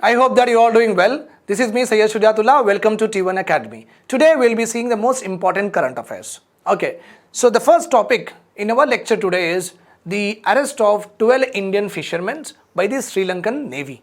I hope that you are all doing well. This is me, Sayyid Shudyatullah. Welcome to T1 Academy. Today we'll be seeing the most important current affairs. Okay, so the first topic in our lecture today is the arrest of 12 Indian fishermen by the Sri Lankan Navy.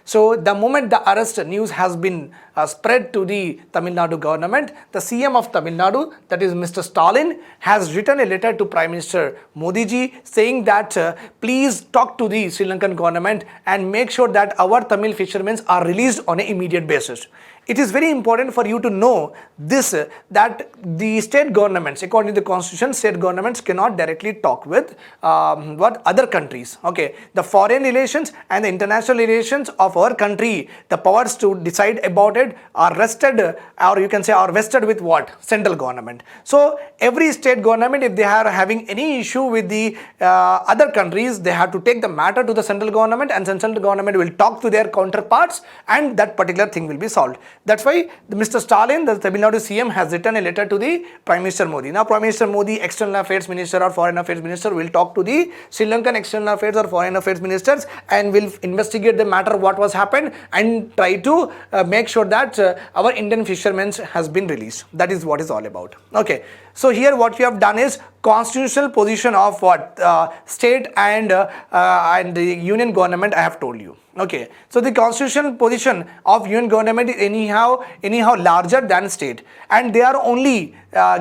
So the moment the arrest news has been spread to the Tamil Nadu government, the CM of Tamil Nadu, that is Mr. Stalin, has written a letter to Prime Minister Modi ji saying that please talk to the Sri Lankan government and make sure that our Tamil fishermen are released on an immediate basis. It is very important for you to know this, that the state governments, according to the constitution, state governments cannot directly talk with other countries. Okay, the foreign relations and the international relations of our country, the powers to decide about it are rested, or you can say are vested with what? Central government. So every state government, if they are having any issue with the other countries, they have to take the matter to the central government, and central government will talk to their counterparts, and that particular thing will be solved. That's why Mr. Stalin, the Tamil Nadu CM, has written a letter to the Prime Minister Modi. Now Prime Minister Modi, External Affairs Minister or Foreign Affairs Minister, will talk to the Sri Lankan External Affairs or Foreign Affairs Ministers and will investigate the matter, what was happened, and try to make sure that our Indian fishermen has been released. That is what is all about. Okay, so here what we have done is constitutional position of what state and the union government I have told you. Okay, so the constitutional position of union government is anyhow larger than state, and they are only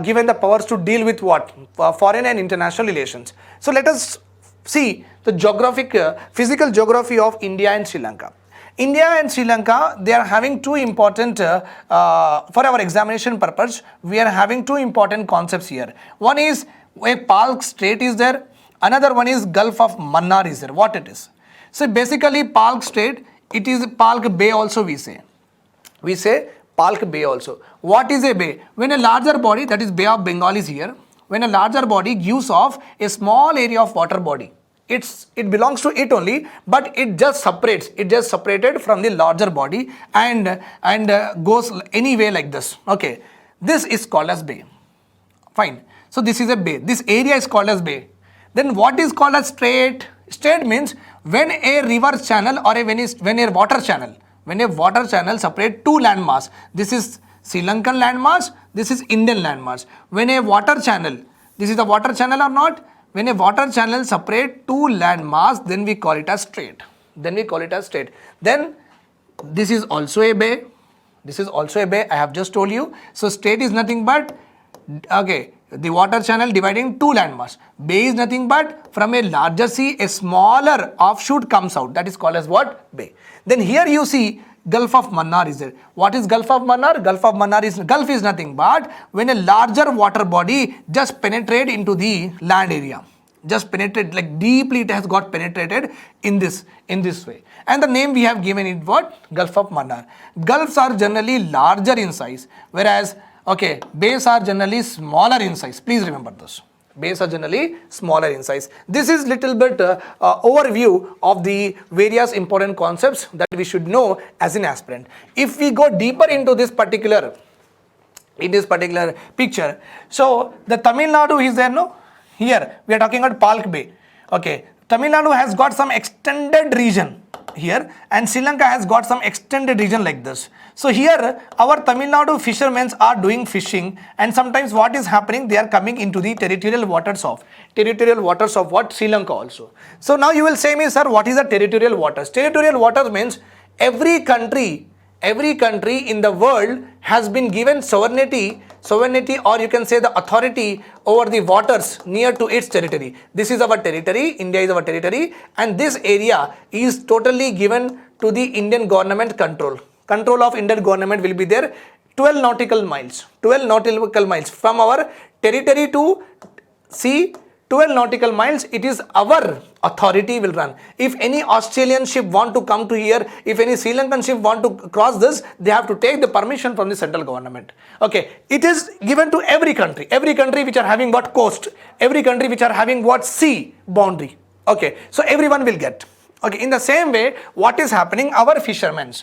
given the powers to deal with what? Foreign and international relations. So let us see the geographic, physical geography of India and Sri Lanka. India and Sri Lanka, they are having two important, for our examination purpose, we are having two important concepts here. One is a Palk Strait is there, another one is Gulf of Mannar is there. What it is? So basically Palk Strait, it is Palk Bay also we say. We say Palk Bay also. What is a bay? When a larger body, that is Bay of Bengal is here, when a larger body gives off a small area of water body, it belongs to it only, but it just separated from the larger body and goes anyway like this. Okay, this is called as bay. Fine. So this is a bay. This area is called as bay. Then what is called as strait? Strait means when a river channel or when a water channel separate two landmass. This is Sri Lankan landmass, this is Indian landmass. When a water channel, this is the water channel or not? When a water channel separate two landmass, then we call it as strait. Then this is also a bay. I have just told you. So strait is nothing but, okay, the water channel dividing two landmass. Bay is nothing but from a larger sea, a smaller offshoot comes out. That is called as what? Bay. Then here you see Gulf of Mannar is there. What is Gulf of Mannar? Gulf is nothing but when a larger water body just penetrate into the land area. Just penetrate, like deeply it has got penetrated in this way. And the name we have given it what? Gulf of Mannar. Gulfs are generally larger in size, whereas okay, bays are generally smaller in size. Please remember this. Bays are generally smaller in size. This is little bit overview of the various important concepts that we should know as an aspirant. If we go deeper into this particular picture, so the Tamil Nadu is there, no? Here we are talking about Palk Bay. Okay, Tamil Nadu has got some extended region here, and Sri Lanka has got some extended region like this. So here our Tamil Nadu fishermen are doing fishing, and sometimes what is happening, they are coming into the territorial waters of what? Sri Lanka also. So now you will say me, sir, what is the territorial waters? Territorial waters means every country in the world has been given sovereignty, or you can say the authority over the waters near to its territory. This is our territory, India is our territory, and this area is totally given to the Indian government control. Control of Indian government will be there. 12 nautical miles from our territory to sea. 12 nautical miles, it is our authority will run. If any Australian ship want to come to here, if any Sri Lankan ship want to cross this, they have to take the permission from the central government. Okay, it is given to every country which are having what? Coast, every country which are having what? Sea boundary. Okay, so everyone will get. Okay, in the same way, what is happening? Our fishermen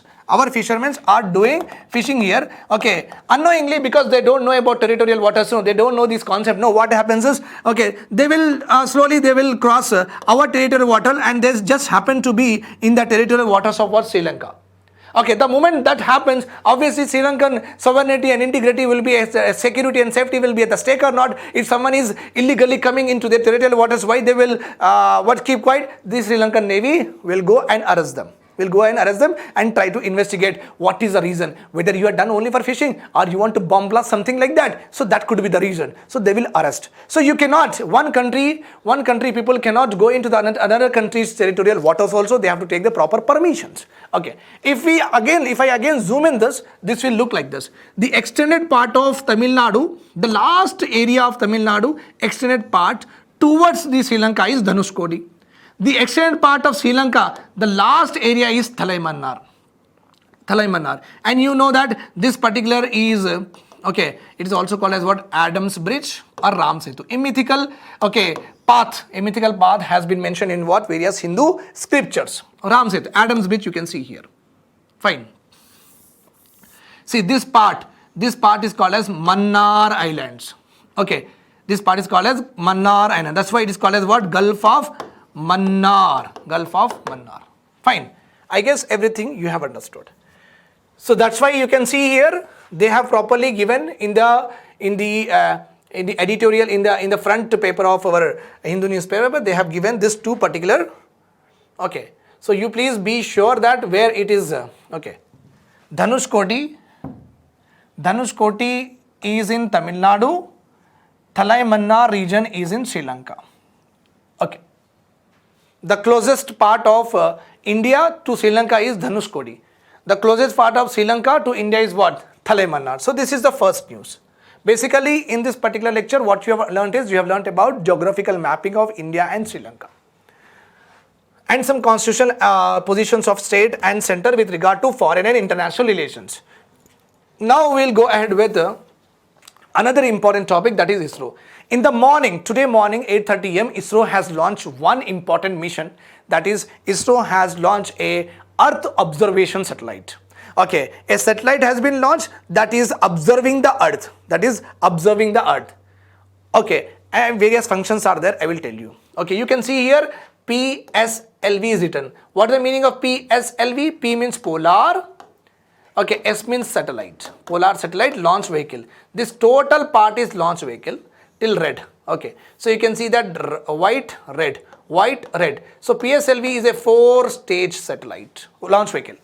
are doing fishing here. Okay, unknowingly, because they don't know about territorial waters, no, they don't know this concept. No, what happens is, okay, they will slowly they will cross our territorial water, and they just happen to be in the territorial waters of what? Sri Lanka. Okay, the moment that happens, obviously Sri Lankan sovereignty and integrity will be, security and safety will be at the stake or not. If someone is illegally coming into their territorial waters, why they will keep quiet? The Sri Lankan Navy will go and arrest them. And try to investigate what is the reason, whether you are done only for fishing or you want to bomb blast, something like that. So that could be the reason. So they will arrest. So you cannot, one country people cannot go into the another country's territorial waters also. They have to take the proper permissions. Okay. If I again zoom in this will look like this. The extended part of Tamil Nadu, the last area of Tamil Nadu, extended part towards the Sri Lanka is Dhanushkodi. The extended part of Sri Lanka, the last area is Thalai Mannar. And you know that this particular is, okay, it is also called as what? Adam's Bridge or Ram Setu. A mythical path has been mentioned in what? Various Hindu scriptures. Ram Setu, Adam's Bridge you can see here. Fine. See, this part is called as Mannar Islands. Okay, this part is called as Mannar Island. That's why it is called as what? Gulf of Mannar. Fine. I guess everything you have understood. So that's why you can see here they have properly given in the editorial in the front paper of our Hindu newspaper, they have given this two particular. Okay. So you please be sure that where it is. Okay. Dhanushkodi is in Tamil Nadu. Thalai Mannar region is in Sri Lanka. Okay. The closest part of India to Sri Lanka is Dhanushkodi. The closest part of Sri Lanka to India is what? Thalai Mannar. So this is the first news. Basically, in this particular lecture, what you have learnt is, you have learnt about geographical mapping of India and Sri Lanka, and some constitutional positions of state and center with regard to foreign and international relations. Now we'll go ahead with another important topic, that is ISRO. In the morning, today morning 8:30 am, ISRO has launched one important mission. That is, ISRO has launched a Earth observation satellite. Okay, a satellite has been launched that is observing the Earth. Okay, and various functions are there. I will tell you. Okay, you can see here PSLV is written. What is the meaning of PSLV? P means polar. Okay, S means satellite. Polar satellite launch vehicle. This total part is launch vehicle till red. Okay, so you can see that white, red. So PSLV is a 4-stage satellite launch vehicle.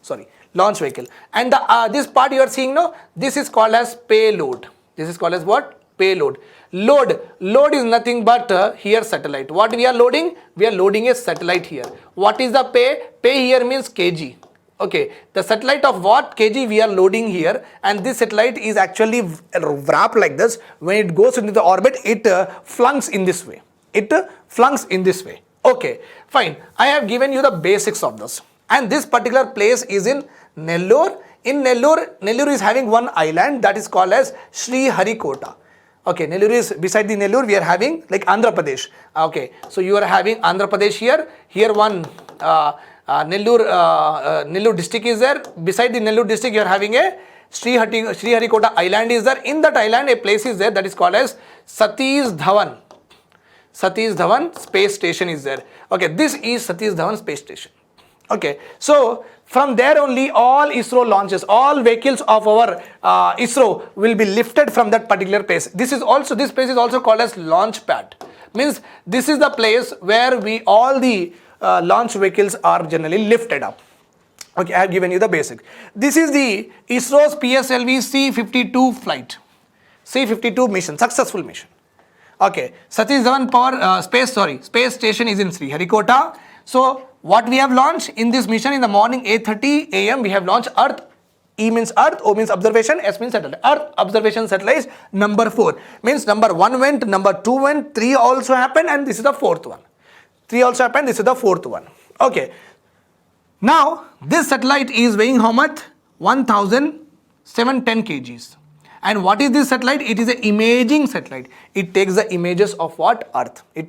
And this part you are seeing now, this is called as payload. This is called as what? Payload. Load is nothing but here satellite. What we are loading? We are loading a satellite here. What is the pay? Pay here means kg. Okay, the satellite of what kg we are loading here, and this satellite is actually wrapped like this. When it goes into the orbit, it flunks in this way. Okay, fine. I have given you the basics of this. And this particular place is in Nellore. In Nellore is having one island that is called as Sriharikota. Okay, Nellore is, beside the Nellore we are having like Andhra Pradesh. Okay, so you are having Andhra Pradesh here. Here one Nellore district is there. Beside the Nellore district you are having a Sriharikota island is there. In that island a place is there that is called as Satish Dhawan space station is there. Okay, this is Satish Dhawan space station. Okay, so from there only all ISRO launches, all vehicles of our ISRO will be lifted from that particular place. This place is also called as launch pad. Means this is the place where all the launch vehicles are generally lifted up. Okay, I have given you the basic. This is the ISRO's PSLV C-52 flight. C-52 mission, successful mission. Okay, Satish Dhawan space station is in Sriharikota. So what we have launched in this mission in the morning 8:30 am, we have launched Earth. E means Earth, O means observation, S means satellite. Earth observation satellite number 4. Means number 1 went, number 2 went, 3 also happened, and this is the 4th one. 3 also happened, this is the 4th one. Okay. Now this satellite is weighing how much? 1710 kgs. And what is this satellite? It is an imaging satellite. It takes the images of what? Earth. It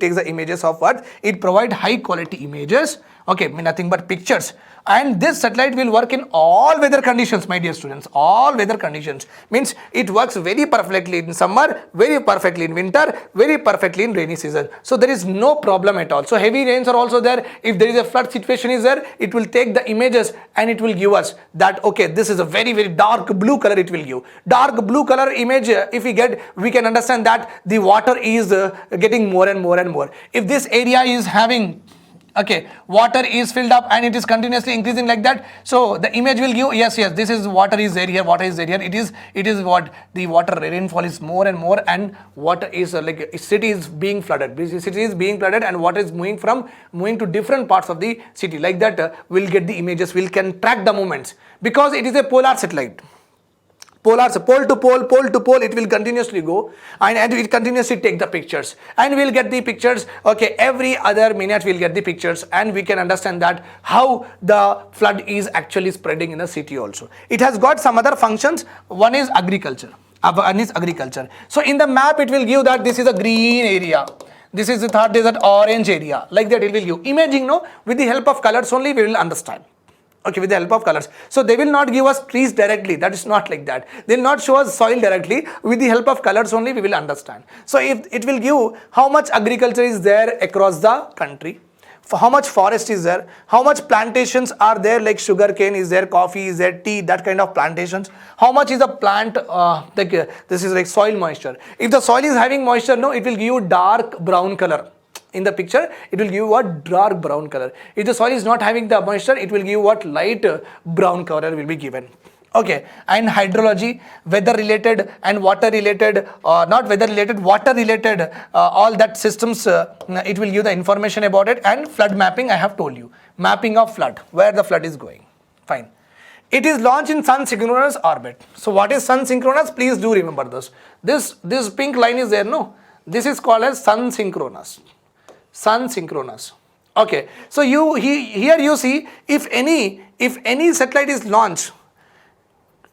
provides high quality images Okay, nothing but pictures. And this satellite will work in all weather conditions, my dear students. All weather conditions means it works very perfectly in summer, very perfectly in winter, very perfectly in rainy season. So there is no problem at all. So heavy rains are also there. If there is a flood situation is there, it will take the images and it will give us that, okay, this is a very, very dark blue color it will give. Dark blue color image, if we get, we can understand that the water is getting more and more and more. If this area is having, okay, water is filled up and it is continuously increasing like that, so the image will give, yes, this is water is there here, water is there here. It is what the water rainfall is more and more, and water is like city is being flooded. City is being flooded and water is moving to different parts of the city. Like that, we'll get the images. We can track the movements because it is a polar satellite. Pole to pole, it will continuously go and it will continuously take the pictures, and we'll get the pictures. Okay, every other minute we'll get the pictures, and we can understand that how the flood is actually spreading in the city also. It has got some other functions. One is agriculture. So in the map it will give that this is a green area, this is the third desert orange area. Like that it will give imaging. No, with the help of colors only we will understand. Okay, with the help of colors. So they will not give us trees directly. That is not like that. They will not show us soil directly. With the help of colors only we will understand. So if it will give how much agriculture is there across the country, for how much forest is there, how much plantations are there, like sugar cane is there, coffee is there, tea, that kind of plantations. How much is the plant, this is like soil moisture. If the soil is having moisture, no, it will give you dark brown color. In the picture, it will give what dark brown color. If the soil is not having the moisture, it will give what light brown color will be given. Okay, and hydrology, weather related and water related, not weather related, water related, all that systems, it will give the information about it. And flood mapping, I have told you, mapping of flood, where the flood is going. Fine. It is launched in sun synchronous orbit. So what is sun synchronous? Please do remember this. This pink line is there, no? This is called as sun synchronous. Sun synchronous. Okay, so here you see if any satellite is launched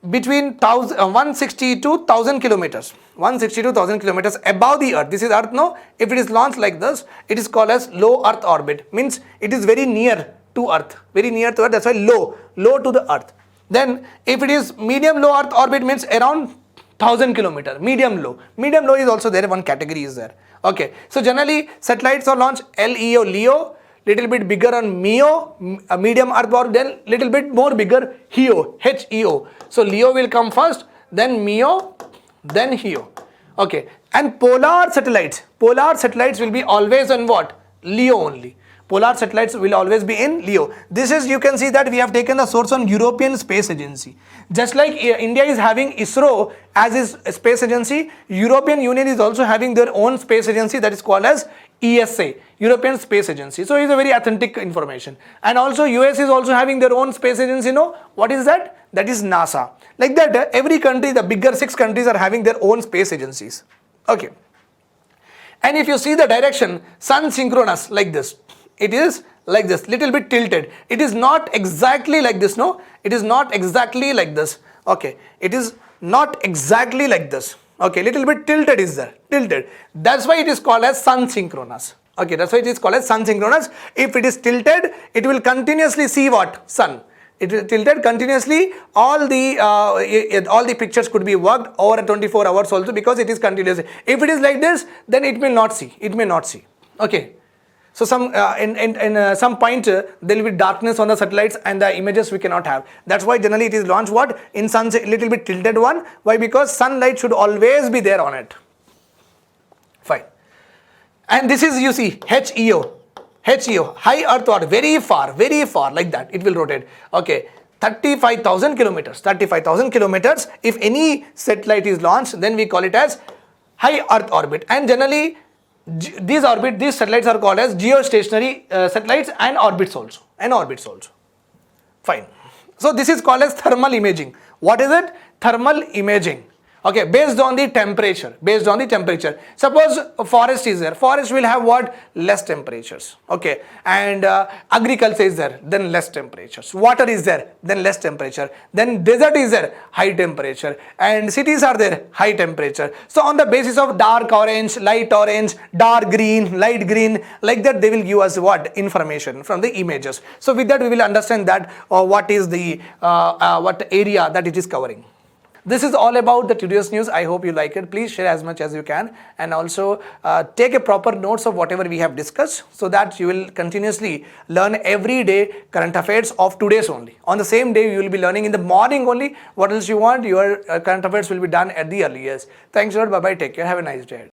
between 160 to 1000 kilometers, 160 to 1000 kilometers above the earth. This is earth, no? If it is launched like this, it is called as low earth orbit. Means it is very near to earth, very near to earth. That's why low to the earth. Then if it is medium low earth orbit, means around 1000 kilometer. Medium low is also there. One category is there. Okay, so generally satellites are launched LEO, little bit bigger on MEO, medium earth orbit, then little bit more bigger HEO. So LEO will come first, then MEO, then HEO. Okay, and polar satellites will be always on what? LEO only. Polar satellites will always be in LEO. This is, you can see that we have taken the source on European Space Agency. Just like India is having Isro as its space agency, European Union is also having their own space agency, that is called as ESA, European Space Agency. So it is a very authentic information. And also US is also having their own space agency. No, what is that? That is NASA. Like that, every country, the bigger 6 countries are having their own space agencies. Okay. And if you see the direction, sun synchronous, like this. It is like this, little bit tilted. It is not exactly like this, no? It is not exactly like this. Okay, it is not exactly like this. Okay, little bit tilted is there, tilted. That's why it is called as sun synchronous. Okay, that's why it is called as sun synchronous. If it is tilted, it will continuously see what? Sun. It will tilted continuously. All the pictures could be worked over 24 hours also, because it is continuous. If it is like this, then it will not see. It may not see. Okay. So some in some point there will be darkness on the satellites and the images we cannot have. That's why generally it is launched what? In sun, little bit tilted one. Why? Because sunlight should always be there on it. Fine. And this is, you see, HEO, high earth orbit, very far, like that. It will rotate. Okay. 35,000 kilometers. If any satellite is launched, then we call it as high earth orbit. And generally these satellites are called as geostationary satellites and orbits also. Fine. So this is called as thermal imaging. What is it? Thermal imaging. Okay, based on the temperature, suppose a forest is there, forest will have what? Less temperatures. Okay, and agriculture is there, then less temperatures. Water is there, then less temperature. Then desert is there, high temperature. And cities are there, high temperature. So on the basis of dark orange, dark green, light green, like that they will give us what? Information from the images. So with that we will understand that what is the what area that it is covering. This is all about the today's news. I hope you like it. Please share as much as you can, and also take a proper notes of whatever we have discussed, so that you will continuously learn every day current affairs of today's only. On the same day you will be learning in the morning only. What else you want? Your current affairs will be done at the earliest. Thanks a lot. Bye bye. Take care. Have a nice day.